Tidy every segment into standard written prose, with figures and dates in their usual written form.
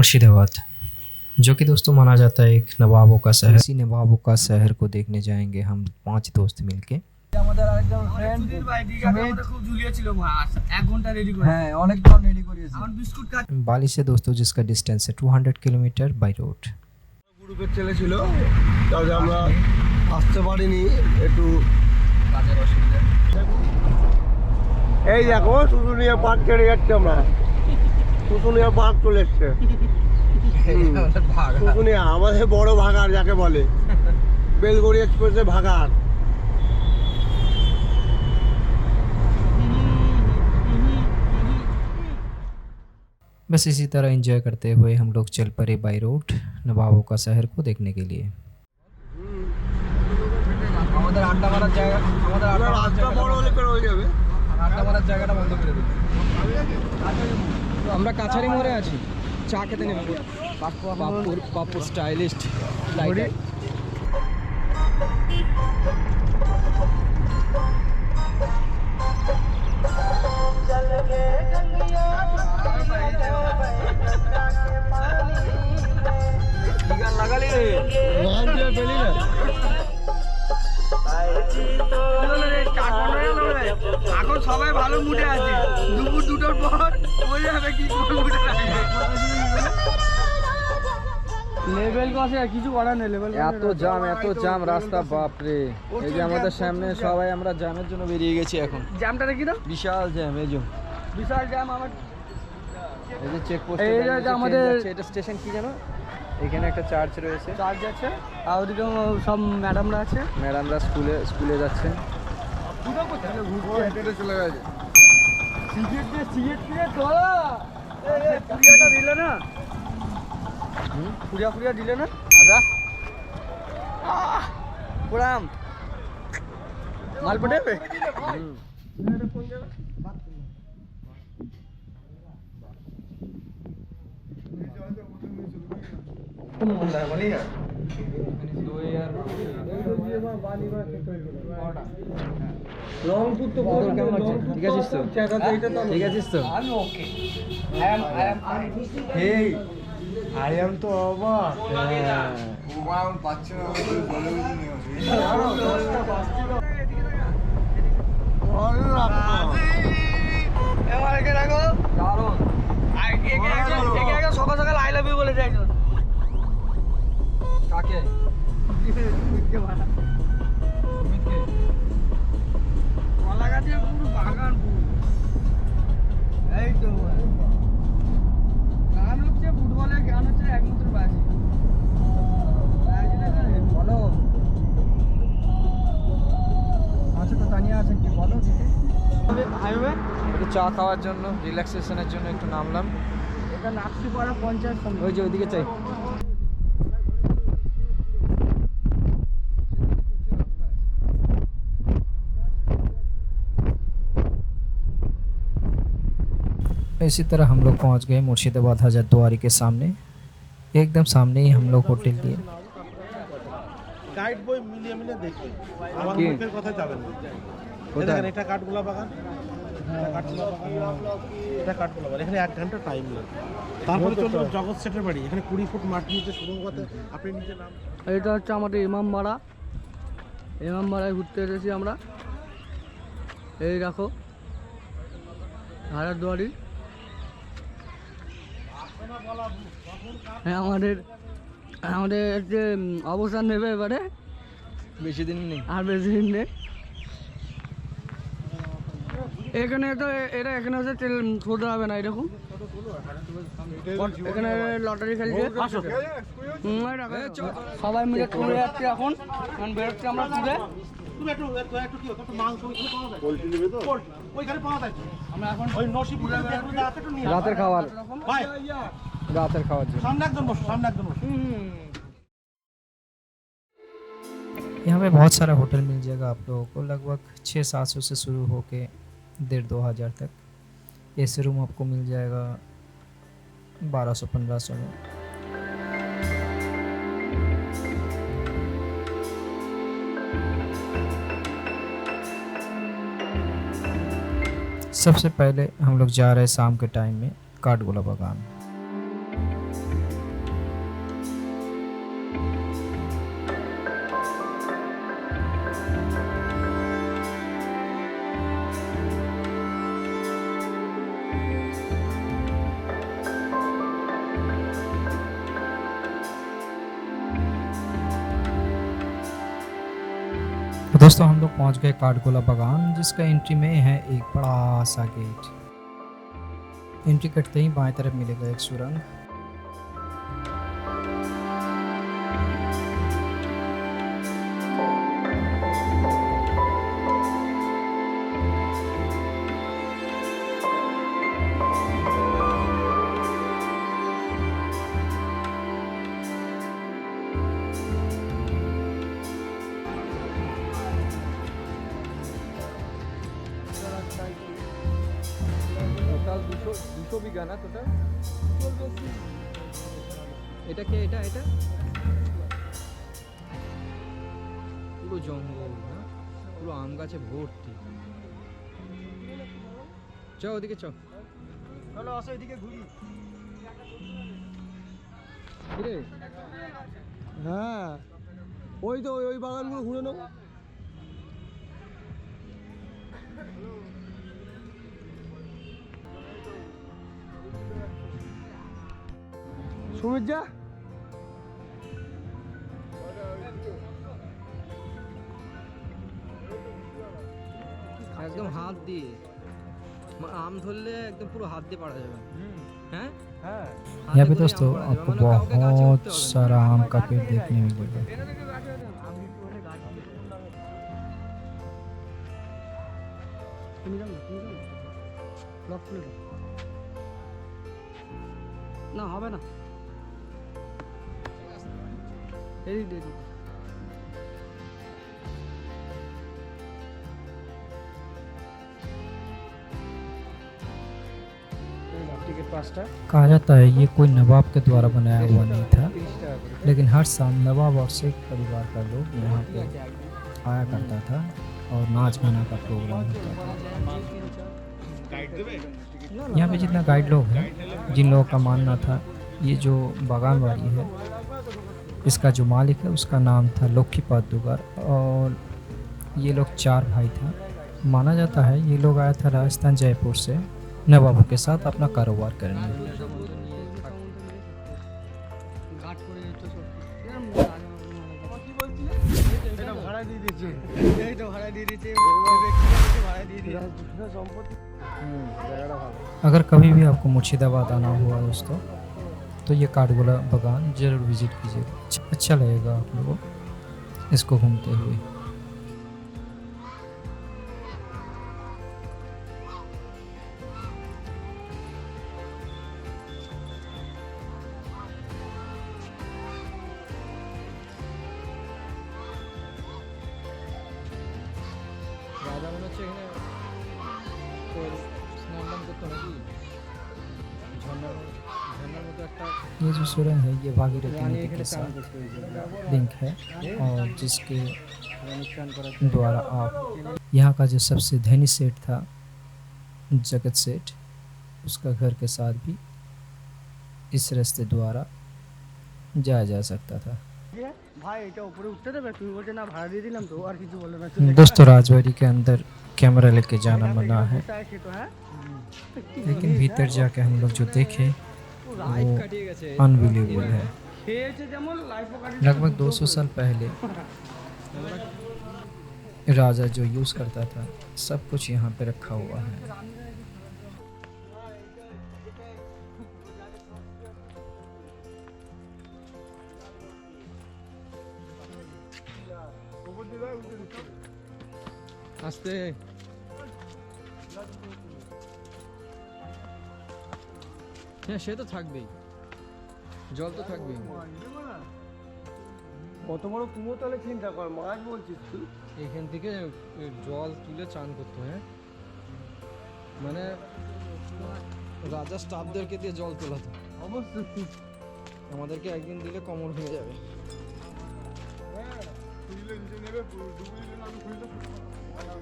मुर्शिदाबाद, जो कि दोस्तों माना जाता है एक नवाबों का शहर। इसी नवाबों का शहर को देखने जाएंगे हम 5 दोस्त मिलके। আমাদের আরেকজন ফ্রেন্ড ভাই দীঘাতে আমাদের খুব ঝুলিয়েছিল মাছ 1 ঘন্টা রেডি করে। হ্যাঁ অনেকক্ষণ রেডি করিয়েছি। আমার বিস্কুট কাট बाली से दोस्तों जिसका डिस्टेंस है 200 किलोमीटर बाई रोड। গ্রুপের ছেলে ছিল, তাহলে আমরা আসতে পারিনি, একটু কাজের অসুবিধা। এই দেখো শুশুনিয়া পার্ক ছেড়ে যাচ্ছে, আমরা শুশুনিয়া পার্ক চলে এসছে। শুশুনিয়া আমাদের বড় ভাগাড় যাকে বলে, বেলগড়ি এক্সপ্রেসের ভাগাড়। बस इसी तरह एंजॉय करते हुए हम लोग चल पड़े बाई रोड नवाबों का शहर को देखने के लिए। আমাদের আড্ডা মারার জায়গা, আমাদের রাস্তা বড় হলে করে হয়ে যাবে, আড্ডা মারার জায়গাটা বন্ধ করে দেব। আমরা কাছারি মোড়ে আছি, চা খেতে নেব। পাপুর স্টাইলিস্ট লাইটার। এখন সবাই ভালো মুডে আছে, দুপুর 2টোর পর বোঝা যাবে কি মুডে আছে। লেভেল কসে কিছু করার নেই, লেভেল এত জাম রাস্তা, বাপ রে। এই যে আমাদের সামনে সবাই আমরা জ্যামের জন্য বেরিয়ে গেছি। এখন জ্যামটা দেখি না, বিশাল জ্যাম। এই যে বিশাল জ্যাম। আমার এই যে চেকপোস্ট, এই যে আমাদের এটা স্টেশন কি জানো, এখানে একটা চার্চ রয়েছে, চার্চ আছে। আর ওদিকে সব ম্যাডামরা আছে, ম্যাডামরা স্কুলে যাচ্ছে। চলে গেছে সিগারেট তোলা পুরিয়াটা দিলে না, পুরিয়া দিলে না। আচ্ছা পুরাম মাল পড়ে রংপুর তো কেমন আছে? ঠিক আছিস তো? ঠিক আছিস তো? আমি ওকে। হেই আই এম তো অবাক। সকাল সকাল আই লাভ ইউ বলে যাই। কাকে? কলা গাছের পুরো বাগান পুরো। এই তো গান হচ্ছে, ফুটবলের গান হচ্ছে একমাত্র বাজি। বলো আচ্ছা তো তানিয়া আছেন কি বলো দিদি? একটু চা খাওয়ার জন্য, রিল্যাক্সেশনের জন্য একটু নামলাম। এটা নাকশিপাড়া পঞ্চায়েত সমিতি, ওই যে ওইদিকে চাই। इसी तरह हम लोग पहुंच गए मुर्शिदाबाद हजरद्वारी के सामने। एकदम सामने ही हम लोग होटल लिए। গাইড বই মিলিয়ে দেখি, আমার মুখের কথা যাবে না। দেখেন এটা কাঠগোলা বাগান, এটা কাঠগোলা বাগান। এখানে 1 ঘন্টা টাইম লাগে। তারপরে চললো জগৎ সেটের বাড়ি, এখানে 20 ফুট মাটি নিচে শুরু করতে। আপনি নিচে নাম, এটা হচ্ছে আমাদের ইমামবাড়া। ইমামবাড়ায় ঘুরতে এসেছি আমরা। এই দেখো হাজারদুয়ারি। হ্যাঁ আমাদের যে অবস্থান নেবে এবারে, বেশি দিন নেই আর, বেশি দিন নেই। এখানে তো এখানে হচ্ছে তেল ছোটো হবে না, এরকম এখানে লটারি খেলছে। সবাই মিলে টুরে যাচ্ছে এখন, বেরোচ্ছে আমরা টুরে। রাতের খাবার, রাতের খাওয়ার জন্য সামনে একজন বসো, সামনে একজন বসো। यहाँ पे बहुत सारा होटल मिल जाएगा आप लोगों को, लगभग 600-700 से शुरू होके 1500-2000 तक। एसी रूम आपको मिल जाएगा 1200-1500 में। सबसे पहले हम लोग जा रहे हैं शाम के टाइम में काठगोला बागान। तो दोस्तों हम लोग पहुंच गए काठगोला बागान, जिसका एंट्री में है एक बड़ा सा गेट। एंट्री करते ही बाएं तरफ मिलेगा एक सुरंग। টোটাল 200 বিঘা না টোটাল? এটা কে এটা এটা পুরো জঙ্গল না, পুরো আম গাছে ভর্তি। চল ওদিকে চল, চলো আসো এদিকে ঘুরি। কিরে হ্যাঁ ওই তো ওই বাগানগুলো ঘুরে নেবো। সুমিত যা একদম হাত দিয়ে আম ধরলে একদম পুরো হাত দিয়ে পাড়া যাবে। হ্যাঁ হ্যাঁ यहाँ पे दोस्तों आपको बहुत सारा आम का पेड़ देखने मिलेगा। না হবে না, এদিক দিয়ে कहा जाता है ये कोई नवाब के द्वारा बनाया हुआ नहीं था, लेकिन हर साल नवाब और शेख परिवार का लोग यहाँ पे आया करता था और नाच गाना का प्रोग्राम होता था। यहाँ पे जितना गाइड लोग हैं, जिन लोगों का मानना था ये जो बागानबाड़ी है इसका जो मालिक है उसका नाम था लोखीपाद दुगार, और ये लोग 4 भाई था। माना जाता है ये लोग आया था राजस्थान जयपुर से नवाबों के साथ अपना कारोबार करने। अगर कभी भी आपको मुर्शिदाबाद आना हुआ दोस्तों तो ये काठगोला बागान जरूर विजिट कीजिएगा। अच्छा लगेगा आप लोगों को इसको घूमते हुए। রাজা মনে হচ্ছে এখানে তোর স্নান টান করতো নাকি, ঝর্ণার ঝর্ণার মতো একটা। ये जो सुरंग है ये भागीरथी नदी के साथ लिंक है, और जिसके द्वारा आप यहाँ का जो सबसे धनी सेठ था जगत सेठ, उसका घर के साथ भी इस रास्ते द्वारा जाया जा सकता था। दोस्तों राजवाड़ी के अंदर कैमरा लेके जाना मना है, लेकिन भीतर जाके हम लोग जो देखे वो अनबिलीवेबल है। लगभग 200 साल पहले राजा जो यूज करता था सब कुछ यहाँ पे रखा हुआ है। আস্তে হ্যাঁ সে তো থাকবেই, জল তো থাকবেই। কত বড় কুমো তাহলে চিন্তা কর, মাছ বলছিস তুই। এখান থেকে জল তুলে চান করতো। হ্যাঁ মানে রাজা স্টাফদেরকে দিয়ে জল তোলাতো। অবশ্যই আমাদেরকে একদিন দিলে কমর হয়ে যাবে।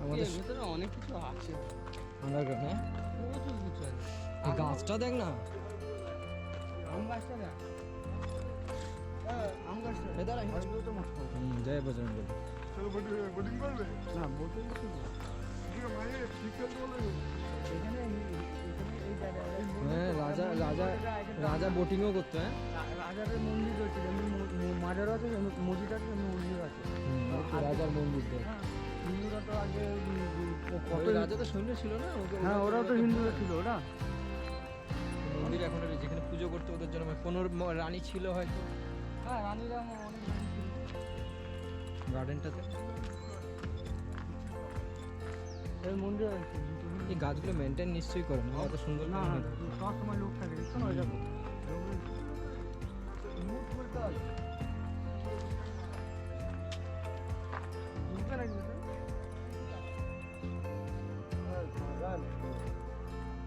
আমাদের ভিতরে অনেক কিছু আছে আন্ডারগ্রাউন্ড। হ্যাঁ প্রচুর কিছু আছে। এই গাছটা দেখ না, আম গাছটা দেখ, আম গাছটা এদার জয় বজরঙ্গ বলি। চলো বোটিং করবে না, বোটিং হ্যাঁ রাজা রাজা রাজা বোটিংও করতো। হ্যাঁ রাজার মন্দির রয়েছে, মাজার আছে, মসজিদ আছে, মন্দির আছে, রাজার মন্দির। হিন্দুরা তো আগে কত ওই রাজা তো সৈন্য ছিল না হ্যাঁ ওরাও তো হিন্দুরা ছিল ওরা মন্দির এখন যেখানে পুজো করতে ওদের জন্য কোনো রানী ছিল হয়তো হ্যাঁ রানীরা অনেক রানী ছিল। গার্ডেনটাতে। এই মন্দির আছে এই গাছগুলো মেনটেন নিশ্চয়ই করে না এত সুন্দর না কেন হয়? সব সময় লোক থাকে দেখছো না ওই দেখো মুখ বলতে হবে বুঝতে নাকি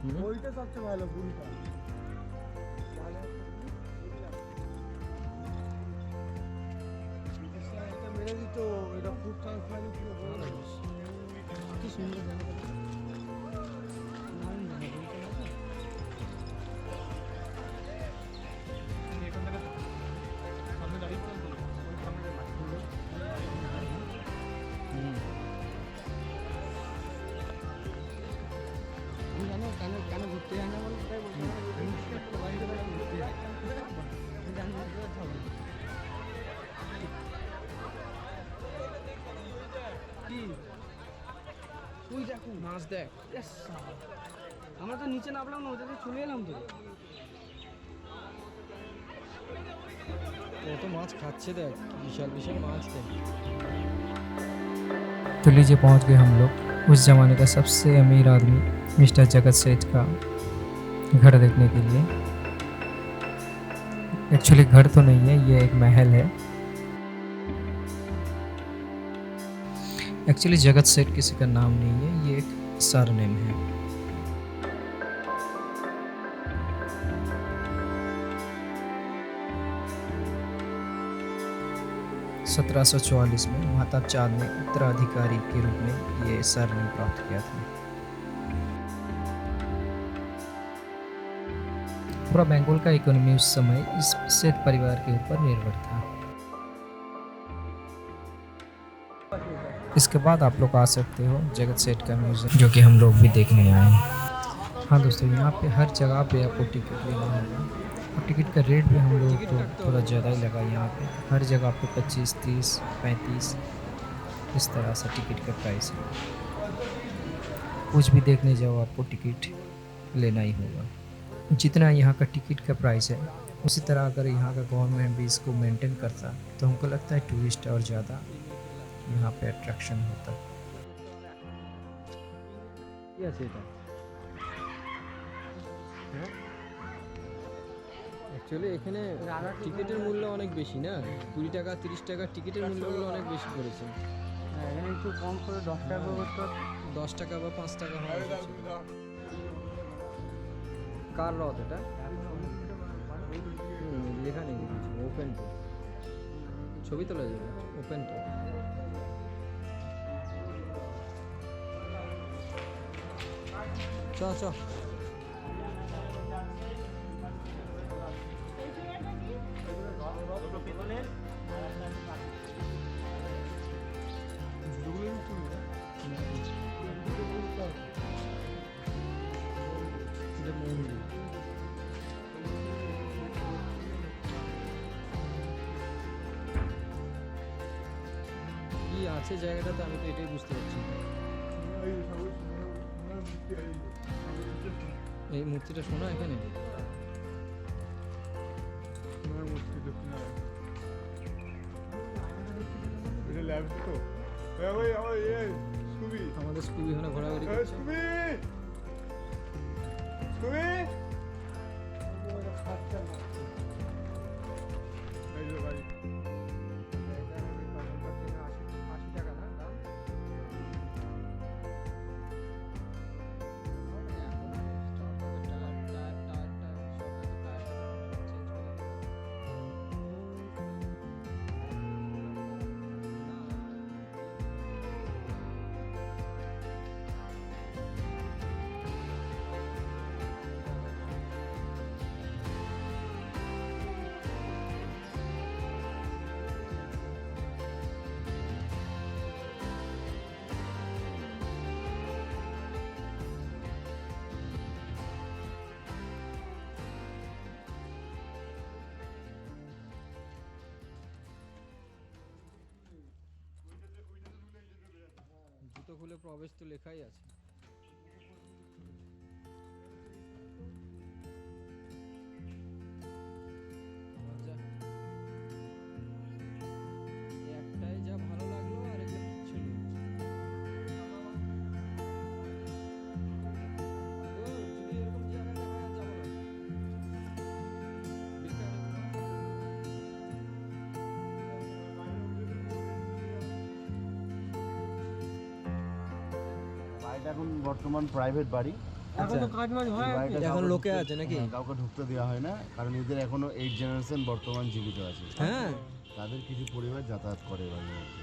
হুম? ওইটা সবচেয়ে ভালো বুড়িটা এটা মেরে দিত এটা ফুড ট্রান্সফারিং ছিল কি সুন্দর জায়গা হুম। আমি জানো কেন কেন ঘুরতে যাই না বলো তাই বলছি বাড়িতে বাড়ি ঘুরতে যাই আমি জানি না কি হবে কি তুই দেখো মাছ দেখ Yes, আমরা তো নিচে নামলাম না ওটাতে চলে এলাম তো কত মাছ খাচ্ছে দেখ বিশাল বিশাল মাছ দেখ। तो लीजिए पहुंच गए हम लोग उस ज़माने का सबसे अमीर आदमी मिस्टर जगत सेठ का घर देखने के लिए। एक्चुअली घर तो नहीं है, ये एक महल है। एक्चुअली जगत सेठ किसी का नाम नहीं है, ये एक सरनेम है। सत्रह सौ चौवालीस में महताब चांद ने उत्तराधिकारी के रूप में ये सरनेम प्राप्त किया था। पूरा बंगाल का इकोनॉमी उस समय इस सेठ परिवार के ऊपर निर्भर था। इसके बाद आप लोग आ सकते हो जगत सेठ का म्यूजियम, जो कि हम लोग भी देखने आए हैं। हाँ दोस्तों, यहाँ पे हर जगह पे आपको टिकट लेना होगा और टिकट का रेट भी हम लोग को थोड़ा ज़्यादा ही लगा। यहाँ पे हर जगह पे 25, 30, 35 इस तरह से टिकट का प्राइस है। कुछ भी देखने जाओ आपको टिकट लेना ही होगा। जितना यहाँ का टिकट का प्राइस है उसी तरह अगर यहाँ का गवर्नमेंट भी इसको मेंटेन करता तो हमको लगता है टूरिस्ट और ज़्यादा यहाँ पे अट्रैक्शन होता। কি আছে এটা অ্যাকচুয়ালি এখানে টিকিটের মূল্য অনেক বেশি না, 20 টাকা 30 টাকা টিকিটের মূল্যগুলো অনেক বেশি করেছে। হ্যাঁ এখানে একটু কম করে 10 টাকা করতে 10 টাকা বা 5 টাকা হয়। কার রথ এটা? লেখা নেই ওপেন টু, ছবি তোলা যাবে ওপেন টু। চ চ কি আছে জায়গাটাতে, আমি তো এটাই বুঝতে পারছি না। এই মূর্তিটা শোনা এখানে আমাদের স্কুবি ওখানে ঘোরাঘুরি করছে। তো খুলে প্রবেশ তো লেখাই আছে। যা, একটাই যা ভালো লাগলো, আর এগুলো কিচ্ছু নেই। যদি এরকম জায়গা দেখা যায়, যাবো না। বিকালে বাড়িটা এখন বর্তমান প্রাইভেট বাড়ি। এখন তো কাজ বাজ হয় এই বাড়িটা এখন কাউকে লোকে ঢুকতে- আছে নাকি? হ্যাঁ, কাউকে ঢুকতে দেওয়া হয় না, কারণ এদের এখনো 8 জেনারেশন বর্তমান জীবিত আছে। হ্যাঁ, তাদের কিছু পরিবার যাতায়াত করে এই বাড়ির মধ্যে।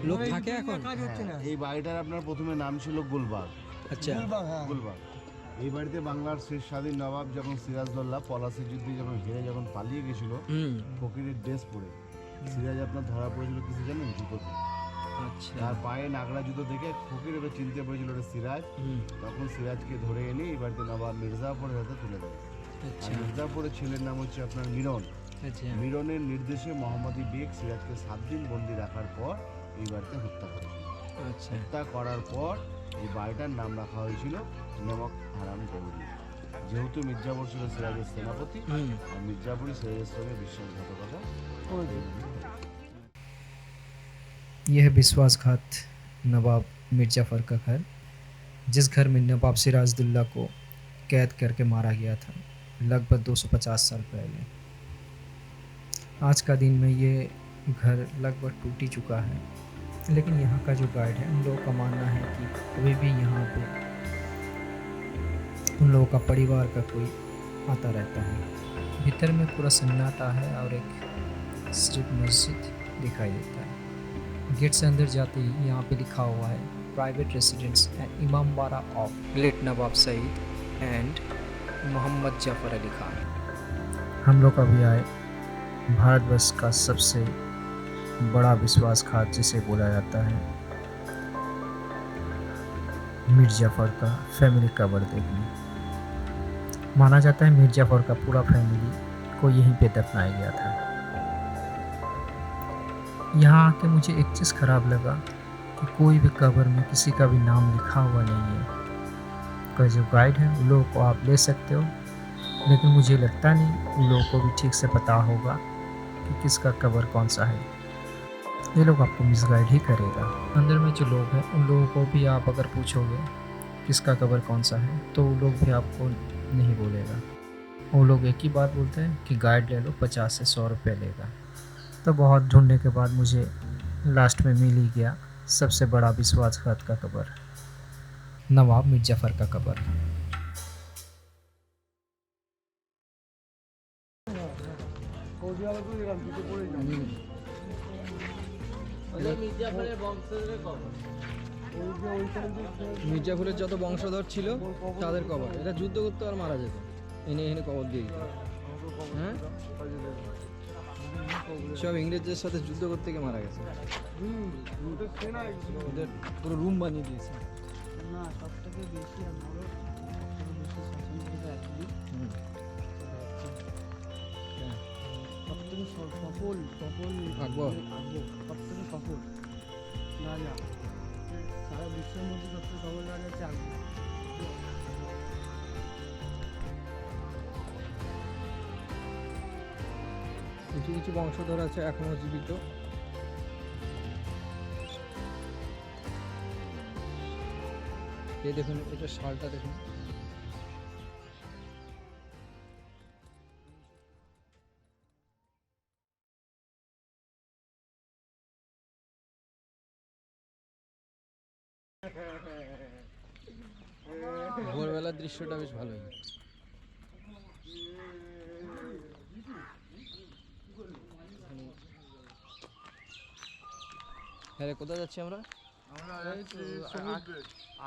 লোক থাকে এখন। কাজ হচ্ছে না। হ্যাঁ, এই বাড়িটার আপনার প্রথমে নাম ছিল গুলবাগ। আচ্ছা, গুলবাগ। এই বাড়িতে বাংলার শেষ স্বাধীন নবাব যখন সিরাজদৌল্লা পলাশির যুদ্ধে যখন হেরে যখন পালিয়ে গেছিল, ফকিরের ড্রেস পরে সিরাজ আপনার ধরা পড়েছিল কিছু জানেন? জুতোতে। আচ্ছা, তার পায়ে নাগরা জুতো দেখে ফকির ওটা চিনতে পেরেছিল ওটা সিরাজ। তখন সিরাজকে ধরে এনে এই বাড়িতে নবাব মির্জাপুরের হাতে তুলে দেয়। আচ্ছা, আর মির্জাপুরের ছেলের নাম হচ্ছে আপনার মিরন। আচ্ছা, মিরনের নির্দেশে মোহাম্মদী বেগ সিরাজকে 7 দিন বন্দি রাখার পর এই বাড়িতে হত্যা করেছিল। আচ্ছা, হত্যা করার পর এই বাড়িটার নাম রাখা হয়েছিল নমক হারাম গৌরী। যেহেতু মির্জাপুর ছিল সিরাজের সেনাপতি, আর মির্জাপুরই সিরাজের সঙ্গে বিশ্বাসঘাতকতা করেছিল। यह है विश्वासघात नवाब मीर जाफ़र का घर, जिस घर में नवाब सिराजुद्दौला को कैद करके मारा गया था लगभग 250 साल पहले। आज का दिन में ये घर लगभग टूट ही चुका है, लेकिन यहाँ का जो गाइड है उन लोगों का मानना है कि अभी भी यहाँ पे उन लोगों का परिवार का कोई आता रहता है। भीतर में पूरा सन्नाटा है और एक सिर्फ मस्जिद दिखाई देता है। गेट से अंदर जाते ही यहाँ पे लिखा हुआ है private residence and Imambara of great Nawab Saeed and Mohammad Jafar Ali Khan. हम लोग अभी आए भारतवर्ष का सबसे बड़ा विश्वासघात जिसे बोला जाता है मीर जाफ़र का फैमिली कबर देखने। माना जाता है मीर जाफ़र का पूरा फैमिली को यहीं पे दफनाया गया था। यहाँ आके मुझे एक चीज़ ख़राब लगा कि कोई भी कब्र में किसी का भी नाम लिखा हुआ नहीं है। का जो गाइड है उन लोगों को आप ले सकते हो, लेकिन मुझे लगता नहीं उन लोगों को भी ठीक से पता होगा कि किसका कब्र कौन सा है। ये लोग आपको मिसगाइड ही करेगा। अंदर में जो लोग हैं उन लोगों को भी आप अगर पूछोगे किसका कब्र कौन सा है तो वो लोग भी आपको नहीं बोलेगा। वो लोग एक ही बात बोलते हैं कि गाइड ले लो, 50 से 100 रुपये लेगा। तो बहुत ढूंढने के बाद मुझे लास्ट में मिल ही गया सबसे बड़ा विश्वासघात का कब्र, नवाब मीर जाफ़र का कब्र। মির্জাপুরের যত বংশধর ছিল তাদের কবর, এটা যুদ্ধ করতে আর মারা যেত, এনে এনে কবর দিয়ে দিত। হ্যাঁ, সব ইংরেজদের সাথে যুদ্ধ করতে গিয়ে মারা গেছে। ওদের পুরো রুম বানিয়ে দিয়েছে। না, সব থেকে বেশি আর বড় বেশি শাসন করে একদিন সব থেকে সফল আকবর। সব থেকে সফল রাজা, সারা বিশ্বের মধ্যে সব থেকে সফল রাজা হচ্ছে আকবর। কিছু কিছু বংশধর আছে এখনো জীবিত। এই দেখুন, এটা শালটা দেখুন। ভোরবেলার দৃশ্যটা বেশ ভালোই। হ্যাঁ, কোথায় যাচ্ছি আমরা?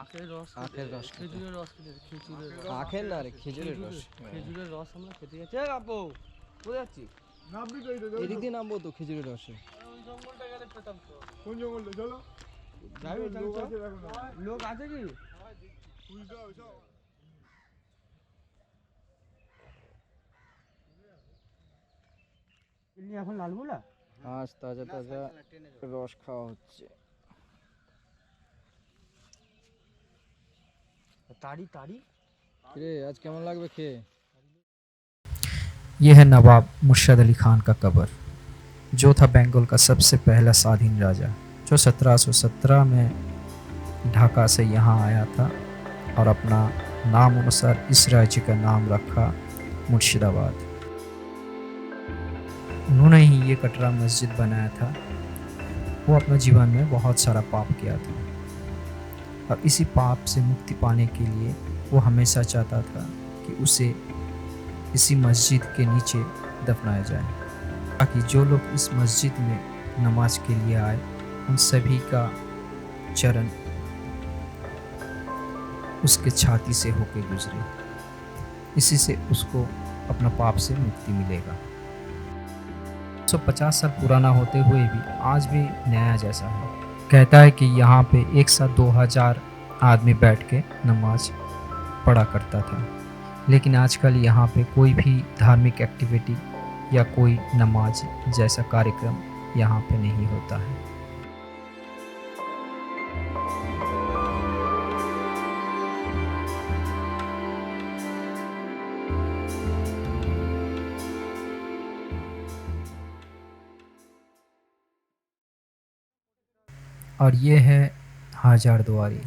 আখের রস, আখের রস, খেজুরের রস খেতে, খেজুরের রস, আখের না রে, খেজুরের রস। খেজুরের রস আমরা খেতে যাচ্ছি। আপু কোথায় যাচ্ছি? এদিক দিয়ে নামবো তো খেজুরের রসে। জঙ্গলটা গেলে পেতাম তো। কোন জঙ্গলটা? চলো। লোক আছে কি? এখন লালমোলা আজ তাজা তাজা রস খাওয়া হচ্ছে। रे आज केमन लागबे खेয়ে यह है नवाब मुर्शद अली खान का कब्र, जो था बंगाल का सबसे पहला स्वाधीन राजा, जो 1717 में ढाका से यहाँ आया था और अपना नाम अनुसार इस राज्य का नाम रखा मुर्शिदाबाद। उन्होंने ही ये कटरा मस्जिद बनाया था। वो अपने जीवन में बहुत सारा पाप किया था और इसी पाप से मुक्ति पाने के लिए वो हमेशा चाहता था कि उसे इसी मस्जिद के नीचे दफनाया जाए, ताकि जो लोग इस मस्जिद में नमाज के लिए आए उन सभी का चरण उसके छाती से होकर गुजरे। इसी से उसको अपना पाप से मुक्ति मिलेगा। 150 साल पुराना होते हुए भी आज भी नया जैसा है। कहता है कि यहाँ पे एक साथ 2000 आदमी बैठ के नमाज पढ़ा करता था, लेकिन आजकल यहाँ पे कोई भी धार्मिक एक्टिविटी या कोई नमाज जैसा कार्यक्रम यहाँ पे नहीं होता है। और ये है हाजार दुआरी,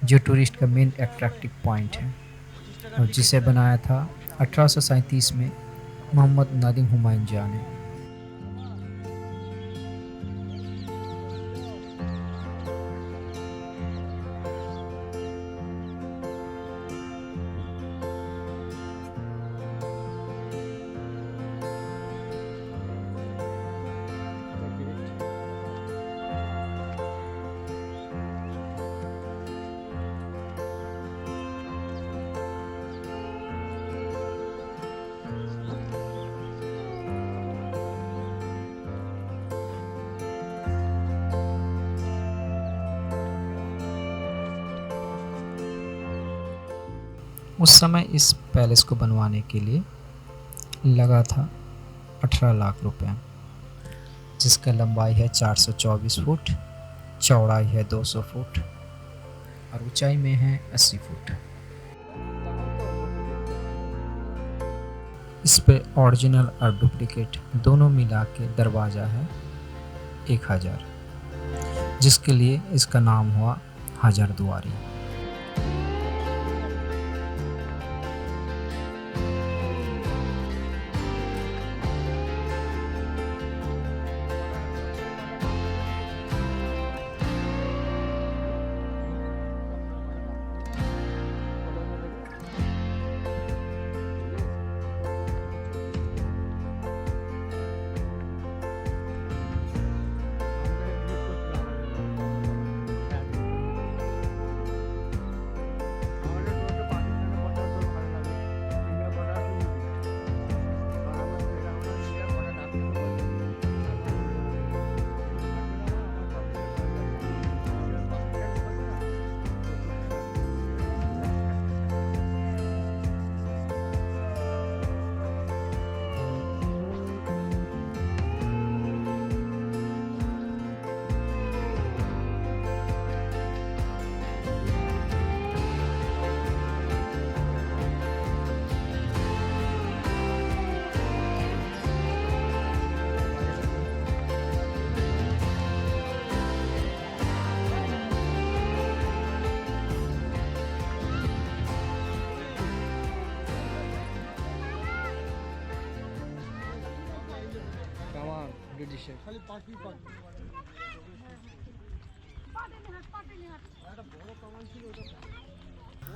जो टूरिस्ट का मेन अट्रैक्टिव पॉइंट है और जिसे बनाया था 1837 में मोहम्मद नादिम हुमायूं शाह ने। उस समय इस पैलेस को बनवाने के लिए लगा था 18 लाख रुपए, जिसका लंबाई है 424 फुट, चौड़ाई है 200 फुट और ऊंचाई में है 80 फुट। इस पे ओरिजिनल और डुप्लीकेट दोनों मिला के दरवाज़ा है 1000, जिसके लिए इसका नाम हुआ हाजार दुआरी।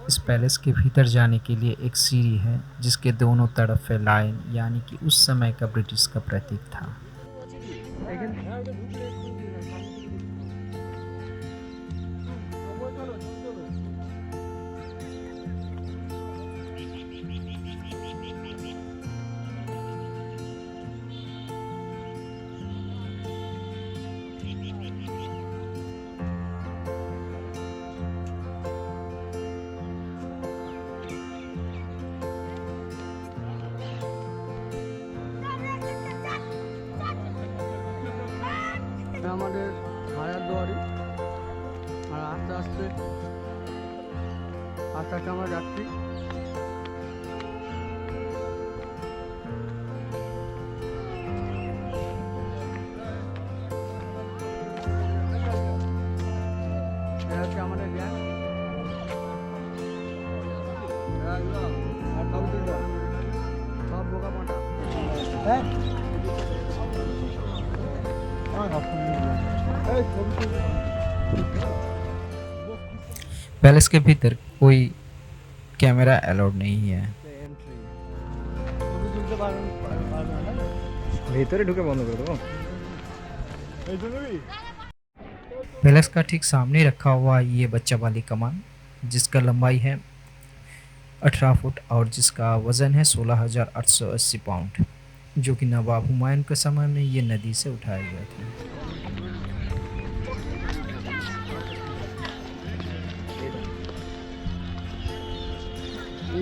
इस पैलेस के भीतर जाने के लिए एक सीढ़ी है, जिसके दोनों तरफ है लाइन, यानी कि उस समय का ब्रिटिश का प्रतीक था। আমাদের হাজার দুয়ারি আর আস্তে আস্তে আচ্ছা আমরা যাচ্ছি। এটা হচ্ছে আমাদের জ্ঞান। সব বোকা মোটা। হ্যাঁ पैलेस के भीतर कोई कैमरा अलाउड नहीं है। ভিতরে ঢুকে বন্ধ করে দেবো। पैलेस का ठीक सामने रखा हुआ ये बच्चा वाली कमान, जिसका लंबाई है 18 फुट और जिसका वज़न है 16,880 पाउंड, जो कि नवाब हुमायूं के समय में ये नदी से उठाया गया था।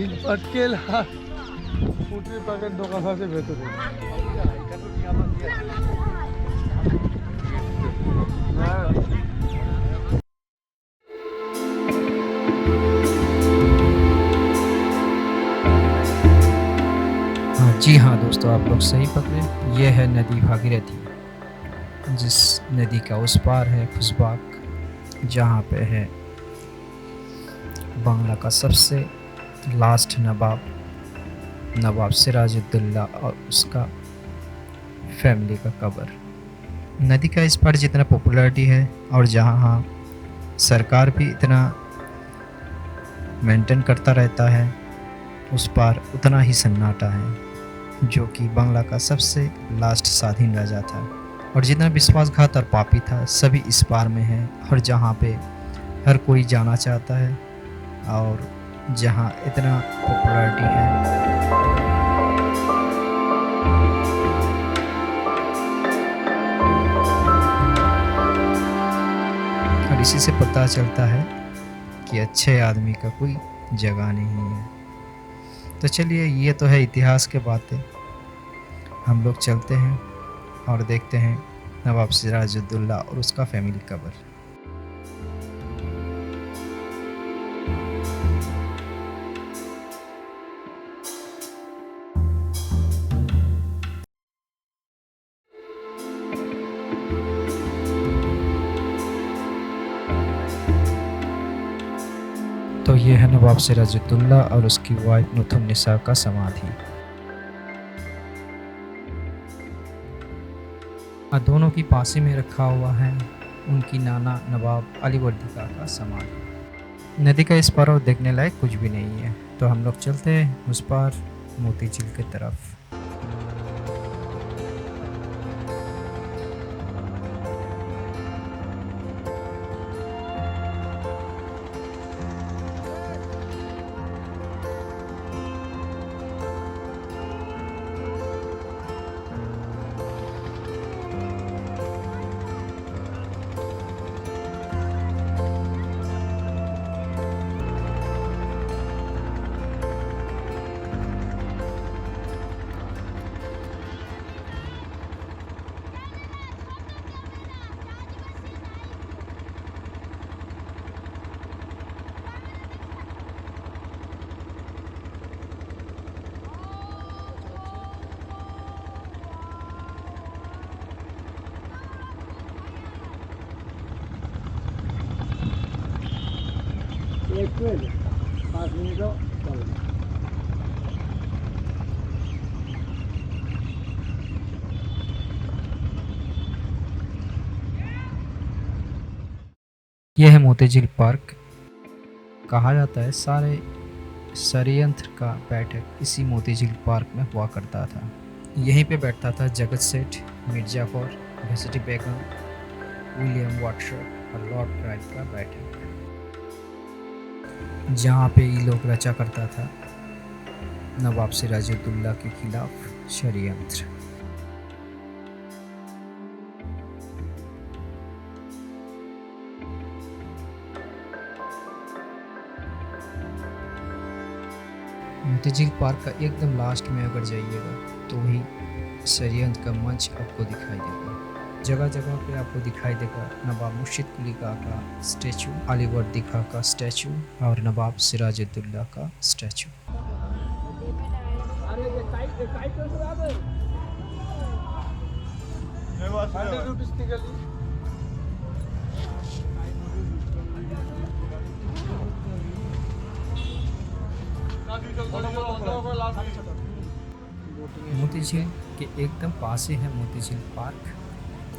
ইট পাটকেল আর পুটির প্যাকেট দোকান আছে ভেতরে। जी हाँ दोस्तों, आप लोग सही पकड़े। ये है नदी भागीरथी, जिस नदी का उस पार है खुशबाग, जहाँ पे है बांग्ला का सबसे लास्ट नवाब सिराजुद्दौला और उसका फैमिली का कब्र। नदी का इस पार जितना पॉपुलैरिटी है और जहाँ सरकार भी इतना मेंटेन करता रहता है, उस पार उतना ही सन्नाटा है, जो कि बांग्ला का सबसे लास्ट स्वाधीन राजा था। और जितना विश्वासघात और पापी था सभी इस पार में है, और जहाँ पे हर कोई जाना चाहता है और जहाँ इतना पॉपुलैरिटी है। और इसी से पता चलता है कि अच्छे आदमी का कोई जगह नहीं है। तो चलिए, ये तो है इतिहास के बातें। हम लोग चलते हैं और देखते हैं नवाब सिराजुद्दौला और उसका फैमिली कब्र। तो ये है नवाब सिराजुद्दौला और उसकी वाइफ नुतुन्निसा का समाधि। दोनों की पासी में रखा हुआ है उनकी नाना नवाब अलीवर्दी का समाधि। नदी का इस पार और देखने लायक कुछ भी नहीं है, तो हम लोग चलते हैं उस पार मोती झील की तरफ। একটু 5 মিনিটও চলে। यह है मोती झील पार्क। कहा जाता है सारे षड्यंत्र का बैठक इसी मोती झील पार्क में हुआ करता था। यहीं पे बैठता था जगत सेठ, मिर्जाफर, घसीटी बेगम, विलियम वाटसन और लॉर्ड क्राइव का बैठक, जहाँ पे ये लोग रचा करता था नवाब सिराजुद्दौला के खिलाफ षड्यंत्र। मोती झील पार्क का एकदम लास्ट में अगर जाइएगा तो वही षड्यंत्र का मंच आपको दिखाई देगा। जगह जगह पे आपको दिखाई देगा नवाब मुर्शिद कुली का स्टैचू, अलीवर्दी खां का स्टैचू और नवाब सिराजुद्दौला का स्टैचू। मोती झील के एकदम पास ही है मोती झील पार्क।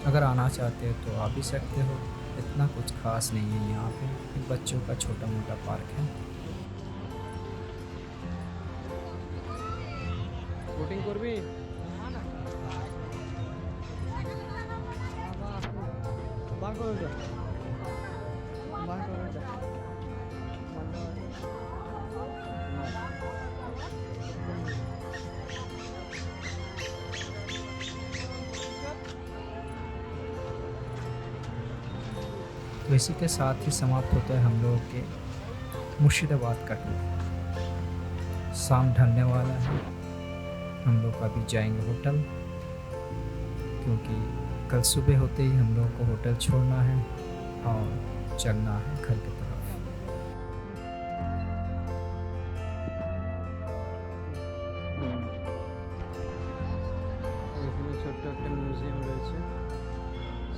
अगर आना चाहते हो तो आ भी सकते हो, इतना कुछ खास नहीं है यहाँ पे, एक बच्चों का छोटा मोटा पार्क है। बोटिंग करबी? तो इसी के साथ ही समाप्त होता है हम लोगों के मुर्शिदाबाद का टूर। शाम ढलने वाला है, हम लोग अभी जाएंगे होटल, क्योंकि कल सुबह होते ही हम लोगों को होटल छोड़ना है और चलना है घर की तरफ। এখানে ছোট্ট একটা মিউজিয়াম রয়েছে,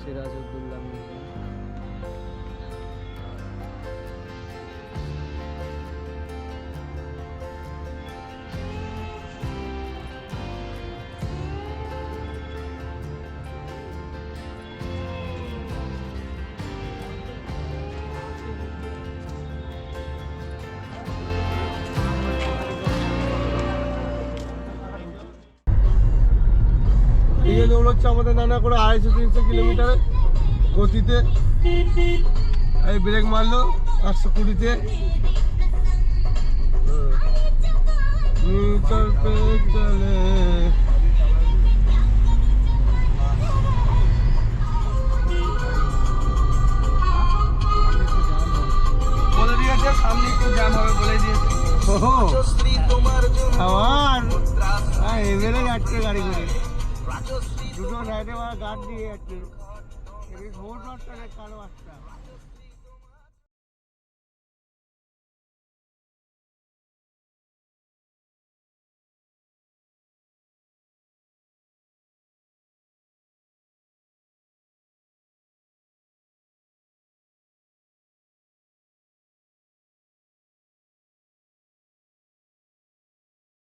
সিরাজউদ্দৌলা মিউজিয়াম। এই দৌড়চ্ছে আমাদের নানা করে 250-300 কিলোমিটার গতিতে, এই ব্রেক মারলো 120-তে। মিটার পে চলে বলে দিয়েছে সামনে একটু জ্যাম হবে, বলে দিয়েছে। আমার এবারে যাচ্ছে গাড়ি করে, দুটো সাইডে গার্ড দিয়ে যাচ্ছে, ভোট কালো আসটা।